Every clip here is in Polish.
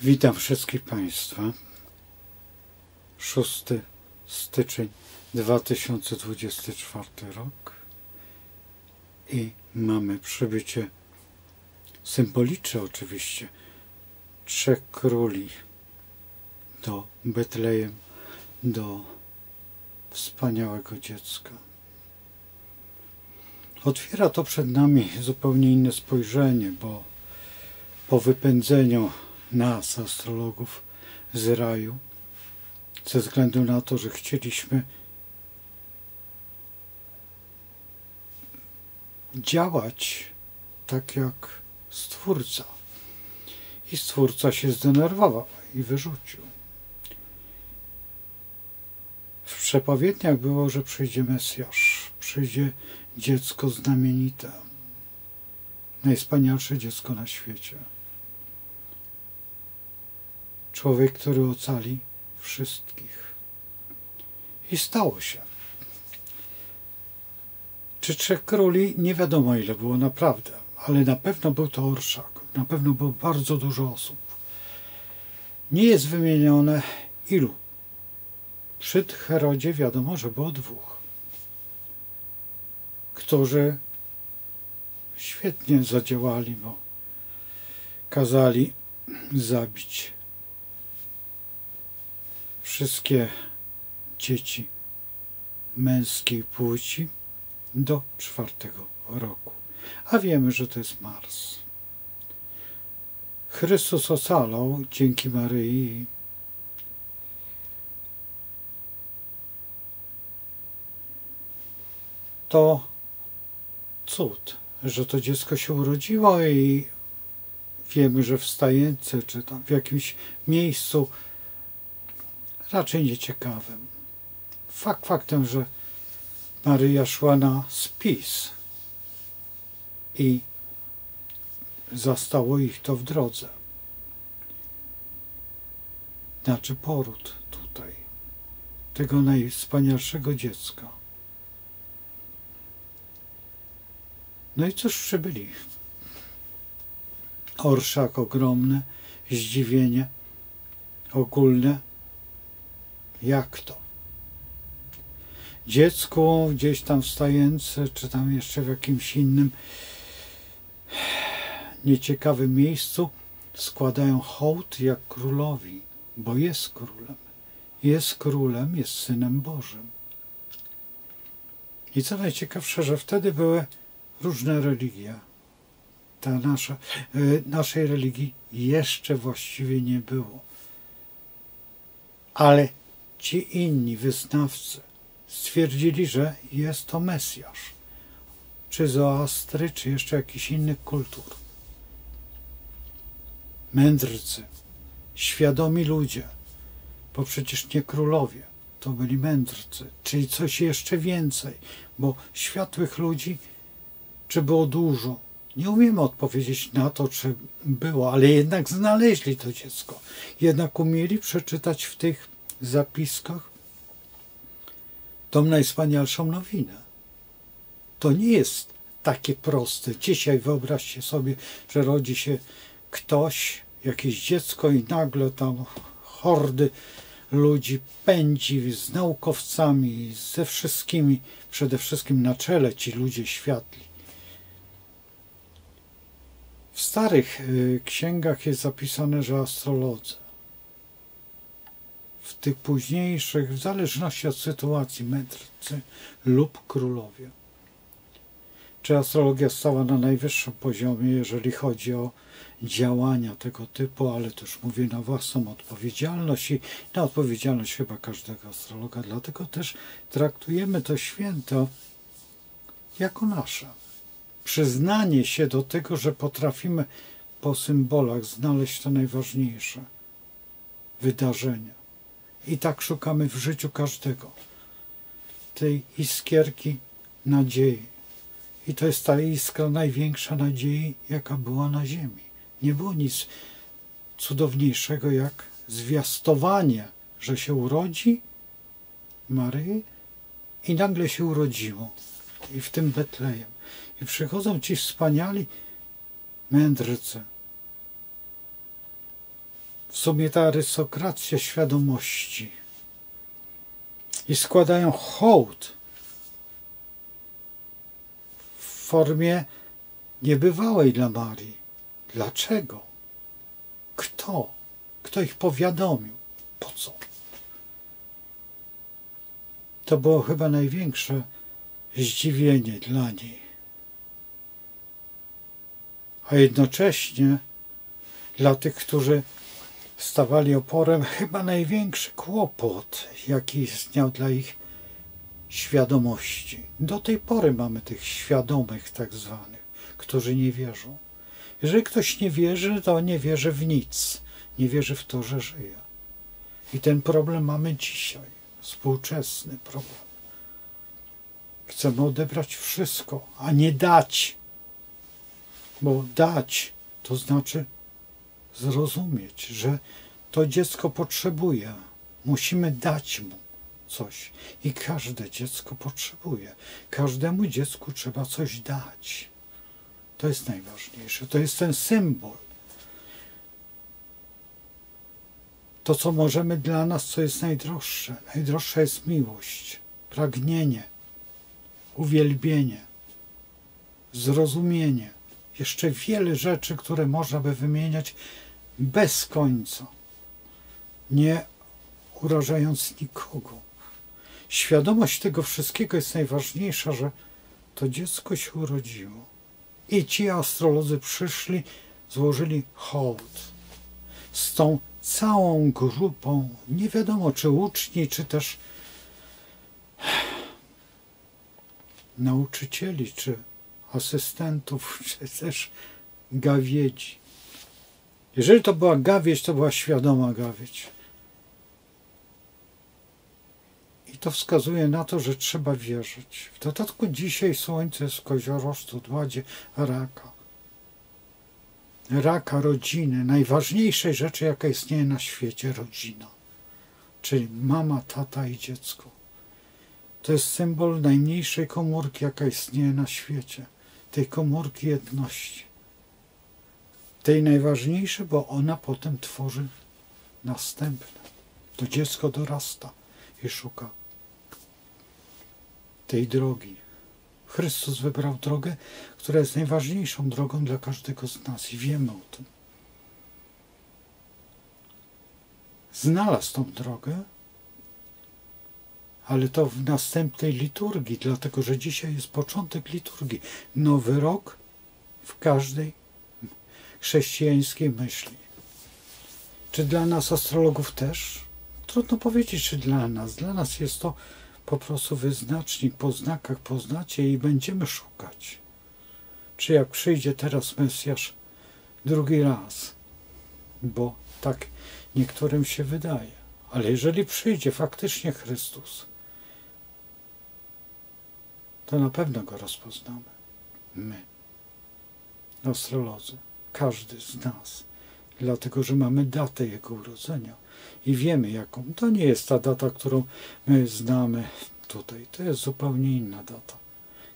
Witam wszystkich Państwa. 6 styczeń 2024 rok i mamy przybycie symboliczne oczywiście trzech króli do Betlejem, do wspaniałego dziecka. Otwiera to przed nami zupełnie inne spojrzenie, bo po wypędzeniu nas, astrologów, z raju, ze względu na to, że chcieliśmy działać tak jak Stwórca. I Stwórca się zdenerwował i wyrzucił. W przepowiedniach było, że przyjdzie Mesjasz, przyjdzie dziecko znamienite, najwspanialsze dziecko na świecie. Człowiek, który ocali wszystkich. I stało się. Czy trzech króli? Nie wiadomo, ile było naprawdę, ale na pewno był to orszak. Na pewno było bardzo dużo osób. Nie jest wymienione ilu. Przy Herodzie wiadomo, że było dwóch, którzy świetnie zadziałali, bo kazali zabić wszystkie dzieci męskiej płci do 4. roku. A wiemy, że to jest Mars. Chrystus ocalał dzięki Maryi. To cud, że to dziecko się urodziło i wiemy, że w stajence czy tam w jakimś miejscu raczej nieciekawym. Faktem, że Maryja szła na spis i zastało ich to w drodze. Znaczy poród tutaj tego najwspanialszego dziecka. No i cóż przybyli? Orszak ogromny, zdziwienie ogólne. Jak to? Dziecku gdzieś tam w stajence, czy tam jeszcze w jakimś innym nieciekawym miejscu składają hołd jak królowi, bo jest królem. Jest królem, jest Synem Bożym. I co najciekawsze, że wtedy były różne religie. Naszej religii jeszcze właściwie nie było. Ale ci inni wyznawcy stwierdzili, że jest to Mesjasz, czy Zoastry, czy jeszcze jakichś innych kultur. Mędrcy, świadomi ludzie, bo przecież nie królowie, to byli mędrcy, czyli coś jeszcze więcej, bo światłych ludzi, czy było dużo, nie umiemy odpowiedzieć na to, czy było, ale jednak znaleźli to dziecko, jednak umieli przeczytać w tych zapiskach tą najwspanialszą nowinę. To nie jest takie proste. Dzisiaj wyobraźcie sobie, że rodzi się ktoś, jakieś dziecko i nagle tam hordy ludzi pędzi z naukowcami, ze wszystkimi, przede wszystkim na czele ci ludzie światli. W starych księgach jest zapisane, że astrolodzy, w tych późniejszych, w zależności od sytuacji, mędrcy lub królowie. Czy astrologia stała na najwyższym poziomie, jeżeli chodzi o działania tego typu, ale to już mówię na własną odpowiedzialność i na odpowiedzialność chyba każdego astrologa, dlatego też traktujemy to święto jako nasze. Przyznanie się do tego, że potrafimy po symbolach znaleźć to najważniejsze wydarzenia. I tak szukamy w życiu każdego tej iskierki nadziei. I to jest ta iskra największa nadziei, jaka była na ziemi. Nie było nic cudowniejszego jak zwiastowanie, że się urodzi Maryi i nagle się urodziło. I w tym Betlejem. I przychodzą ci wspaniali mędrcy, w sumie ta arystokracja świadomości i składają hołd w formie niebywałej dla Marii. Dlaczego? Kto? Kto ich powiadomił? Po co? To było chyba największe zdziwienie dla niej. A jednocześnie dla tych, którzy stawali oporem, chyba największy kłopot, jaki istniał dla ich świadomości. Do tej pory mamy tych świadomych tak zwanych, którzy nie wierzą. Jeżeli ktoś nie wierzy, to nie wierzy w nic. Nie wierzy w to, że żyje. I ten problem mamy dzisiaj. Współczesny problem. Chcemy odebrać wszystko, a nie dać. Bo dać to znaczy zrozumieć, że to dziecko potrzebuje. Musimy dać mu coś. I każde dziecko potrzebuje. Każdemu dziecku trzeba coś dać. To jest najważniejsze. To jest ten symbol. To, co możemy dla nas, co jest najdroższe. Najdroższa jest miłość, pragnienie, uwielbienie, zrozumienie. Jeszcze wiele rzeczy, które można by wymieniać bez końca, nie urażając nikogo. Świadomość tego wszystkiego jest najważniejsza, że to dziecko się urodziło. I ci astrolodzy przyszli, złożyli hołd z tą całą grupą, nie wiadomo czy uczni, czy też nauczycieli, czy asystentów, czy też gawiedzi. Jeżeli to była gawiedź, to była świadoma gawiedź. I to wskazuje na to, że trzeba wierzyć. W dodatku dzisiaj słońce jest w koziorożcu, dładzie raka. Raka rodziny, najważniejszej rzeczy, jaka istnieje na świecie, rodzina. Czyli mama, tata i dziecko. To jest symbol najmniejszej komórki, jaka istnieje na świecie. Tej komórki jedności. Tej najważniejszej, bo ona potem tworzy następne. To dziecko dorasta i szuka tej drogi. Chrystus wybrał drogę, która jest najważniejszą drogą dla każdego z nas i wiemy o tym. Znalazł tą drogę, ale to w następnej liturgii, dlatego że dzisiaj jest początek liturgii. Nowy rok w każdej chrześcijańskiej myśli. Czy dla nas astrologów też? Trudno powiedzieć, czy dla nas. Dla nas jest to po prostu wyznacznik, po znakach poznacie i będziemy szukać. Czy jak przyjdzie teraz Mesjasz drugi raz, bo tak niektórym się wydaje, ale jeżeli przyjdzie faktycznie Chrystus, to na pewno Go rozpoznamy. My, astrolodzy, każdy z nas, dlatego że mamy datę Jego urodzenia i wiemy jaką. To nie jest ta data, którą my znamy tutaj. To jest zupełnie inna data.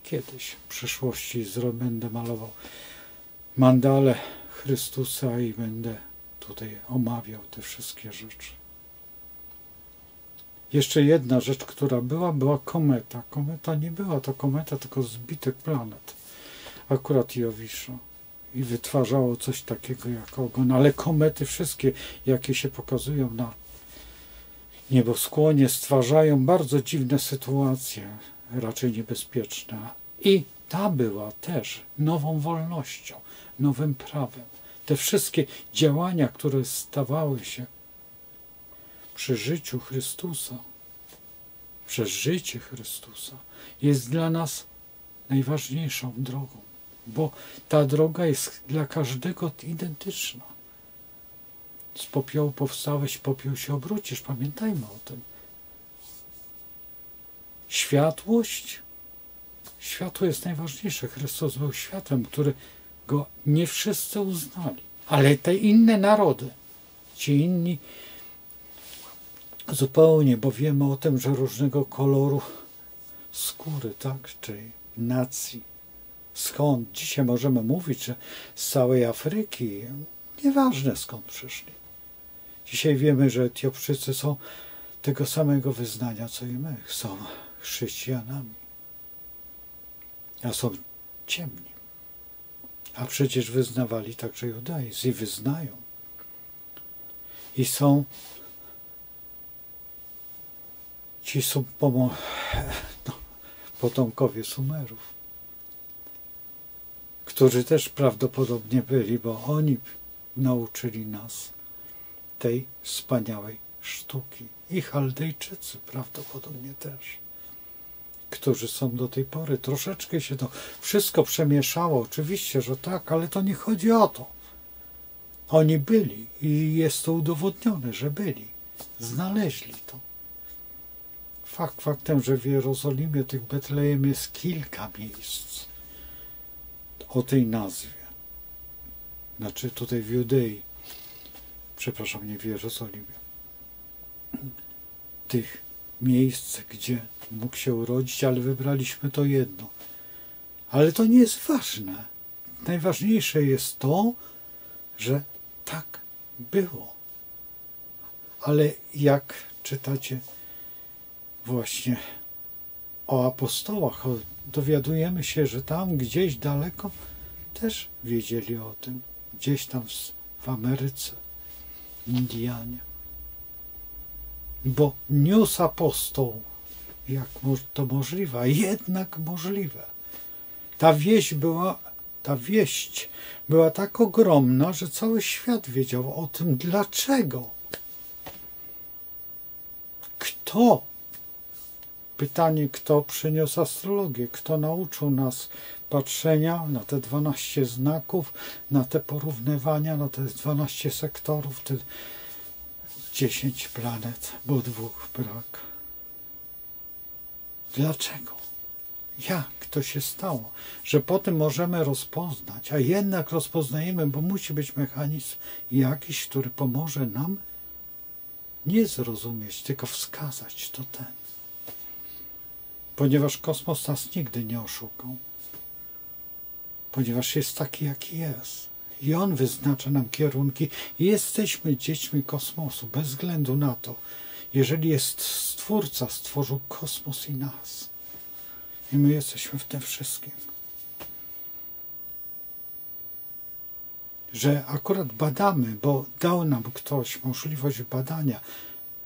Kiedyś, w przyszłości będę malował mandalę Chrystusa i będę tutaj omawiał te wszystkie rzeczy. Jeszcze jedna rzecz, która była kometa. Kometa nie była to kometa, tylko zbitek planet. Akurat Jowisza. I wytwarzało coś takiego jak ogon. Ale komety wszystkie, jakie się pokazują na nieboskłonie, stwarzają bardzo dziwne sytuacje, raczej niebezpieczne. I ta była też nową wolnością, nowym prawem. Te wszystkie działania, które stawały się przy życiu Chrystusa, przez życie Chrystusa, jest dla nas najważniejszą drogą, bo ta droga jest dla każdego identyczna. Z popiołu powstałeś, popiół się obrócisz. Pamiętajmy o tym. Światłość. Światło jest najważniejsze. Chrystus był światłem, który go nie wszyscy uznali. Ale te inne narody, ci inni zupełnie, bo wiemy o tym, że różnego koloru skóry, tak, czyli nacji. Skąd? Dzisiaj możemy mówić, że z całej Afryki, nieważne skąd przyszli. Dzisiaj wiemy, że Etiopczycy są tego samego wyznania, co i my. Są chrześcijanami. A są ciemni. A przecież wyznawali także judaizm i wyznają. I są ci są potomkowie Sumerów, którzy też prawdopodobnie byli, bo oni nauczyli nas tej wspaniałej sztuki. I Chaldejczycy prawdopodobnie też, którzy są do tej pory. Troszeczkę się to wszystko przemieszało, oczywiście, że tak, ale to nie chodzi o to. Oni byli i jest to udowodnione, że byli. Znaleźli to. Fakt faktem, że w Jerozolimie, tych Betlejem jest kilka miejsc o tej nazwie. Znaczy tutaj w Judei, przepraszam, nie w Jerozolimie. Tych miejsc, gdzie mógł się urodzić, ale wybraliśmy to jedno. Ale to nie jest ważne. Najważniejsze jest to, że tak było. Ale jak czytacie właśnie o apostołach, dowiadujemy się, że tam gdzieś daleko też wiedzieli o tym. Gdzieś tam w Ameryce, Indianie. Bo niósł apostoł, jak to możliwe, a jednak możliwe. Ta wieść była tak ogromna, że cały świat wiedział o tym, dlaczego. Kto? Pytanie, kto przyniósł astrologię, kto nauczył nas patrzenia na te 12 znaków, na te porównywania, na te 12 sektorów, te 10 planet, bo 2 brak. Dlaczego? Jak to się stało, że potem możemy rozpoznać, a jednak rozpoznajemy, bo musi być mechanizm jakiś, który pomoże nam nie zrozumieć, tylko wskazać to ten. Ponieważ kosmos nas nigdy nie oszukał. Ponieważ jest taki, jaki jest. I on wyznacza nam kierunki i jesteśmy dziećmi kosmosu, bez względu na to. Jeżeli jest Stwórca, stworzył kosmos i nas. I my jesteśmy w tym wszystkim. Że akurat badamy, bo dał nam ktoś możliwość badania,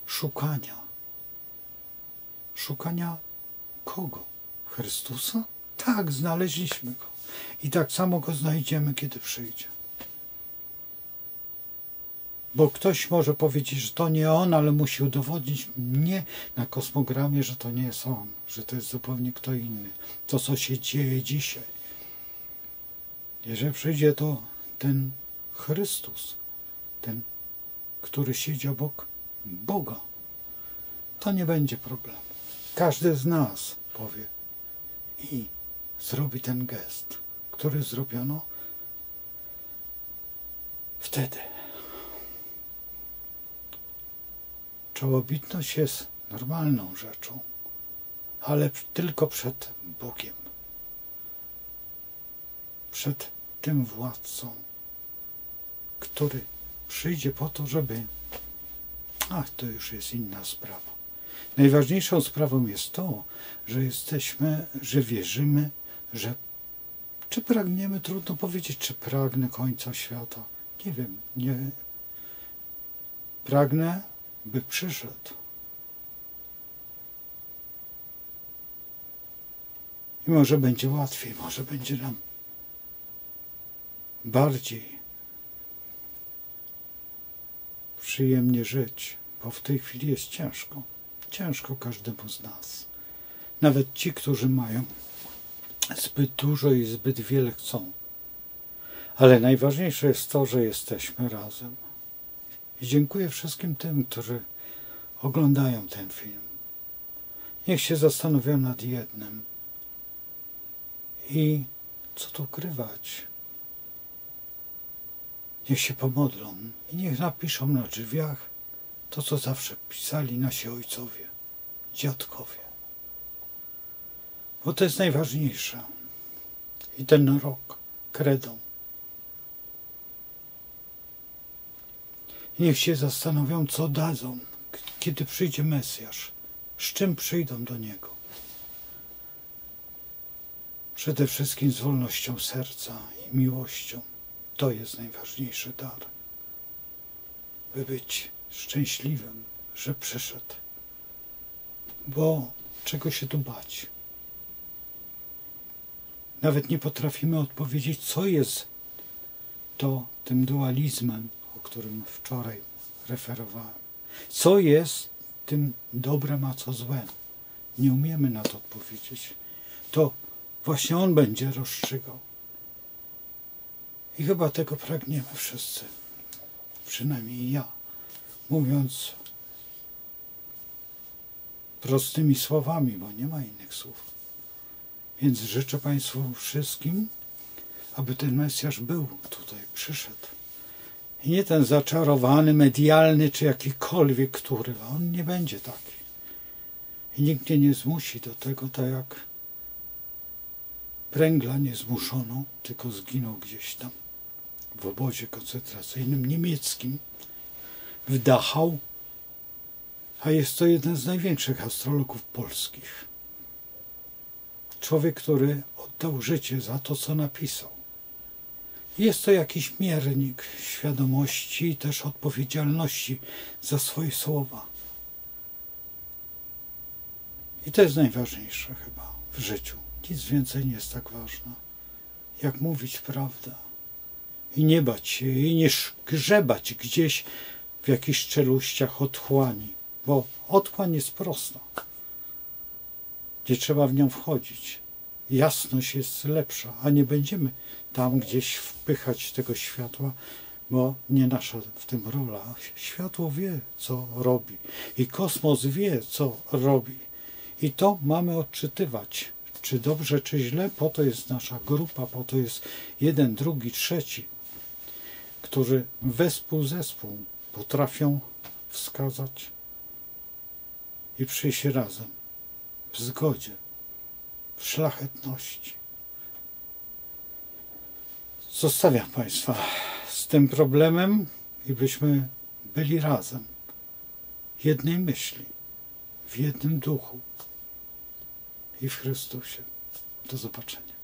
szukania. Szukania kogo? Chrystusa? Tak, znaleźliśmy Go. I tak samo Go znajdziemy, kiedy przyjdzie. Bo ktoś może powiedzieć, że to nie On, ale musi udowodnić mnie na kosmogramie, że to nie jest On, że to jest zupełnie kto inny. To, co się dzieje dzisiaj. Jeżeli przyjdzie, to ten Chrystus, ten, który siedzi obok Boga, to nie będzie problemu. Każdy z nas powie i zrobi ten gest, który zrobiono wtedy. Czołobitność jest normalną rzeczą, ale tylko przed Bogiem. Przed tym władcą, który przyjdzie po to, żeby... to już jest inna sprawa. Najważniejszą sprawą jest to, że jesteśmy, że wierzymy, że czy pragniemy, trudno powiedzieć, czy pragnę końca świata. Nie wiem, nie. Pragnę, by przyszedł. I może będzie łatwiej, może będzie nam bardziej przyjemnie żyć, bo w tej chwili jest ciężko. Ciężko każdemu z nas. Nawet ci, którzy mają zbyt dużo i zbyt wiele chcą. Ale najważniejsze jest to, że jesteśmy razem. I dziękuję wszystkim tym, którzy oglądają ten film. Niech się zastanowią nad jednym. I co tu ukrywać? Niech się pomodlą i niech napiszą na drzwiach to, co zawsze pisali nasi ojcowie, dziadkowie. Bo to jest najważniejsze. I ten rok kredą. I niech się zastanowią, co dadzą, kiedy przyjdzie Mesjasz, z czym przyjdą do Niego. Przede wszystkim z wolnością serca i miłością. To jest najważniejszy dar. By być szczęśliwym, że przyszedł. Bo czego się tu bać? Nawet nie potrafimy odpowiedzieć, co jest to tym dualizmem, o którym wczoraj referowałem. Co jest tym dobrem, a co złem? Nie umiemy na to odpowiedzieć. To właśnie On będzie rozstrzygał. I chyba tego pragniemy wszyscy. Przynajmniej ja. Mówiąc prostymi słowami, bo nie ma innych słów. Więc życzę Państwu wszystkim, aby ten Mesjasz był tutaj, przyszedł. I nie ten zaczarowany, medialny, czy jakikolwiek, który. On nie będzie taki. I nikt mnie nie zmusi do tego, tak jak Pręgla nie zmuszono, tylko zginął gdzieś tam w obozie koncentracyjnym niemieckim, w Dachau, a jest to jeden z największych astrologów polskich. Człowiek, który oddał życie za to, co napisał. Jest to jakiś miernik świadomości i też odpowiedzialności za swoje słowa. I to jest najważniejsze chyba w życiu. Nic więcej nie jest tak ważne, jak mówić prawdę. I nie bać się, i nie grzebać gdzieś w jakichś czeluściach otchłani, bo otchłań jest prosta. Nie trzeba w nią wchodzić. Jasność jest lepsza, a nie będziemy tam gdzieś wpychać tego światła, bo nie nasza w tym rola. Światło wie, co robi i kosmos wie, co robi. I to mamy odczytywać, czy dobrze, czy źle. Po to jest nasza grupa, po to jest jeden, drugi, trzeci, którzy zespół potrafią wskazać i przyjść razem w zgodzie, w szlachetności. Zostawiam Państwa z tym problemem i byśmy byli razem, jednej myśli, w jednym duchu i w Chrystusie. Do zobaczenia.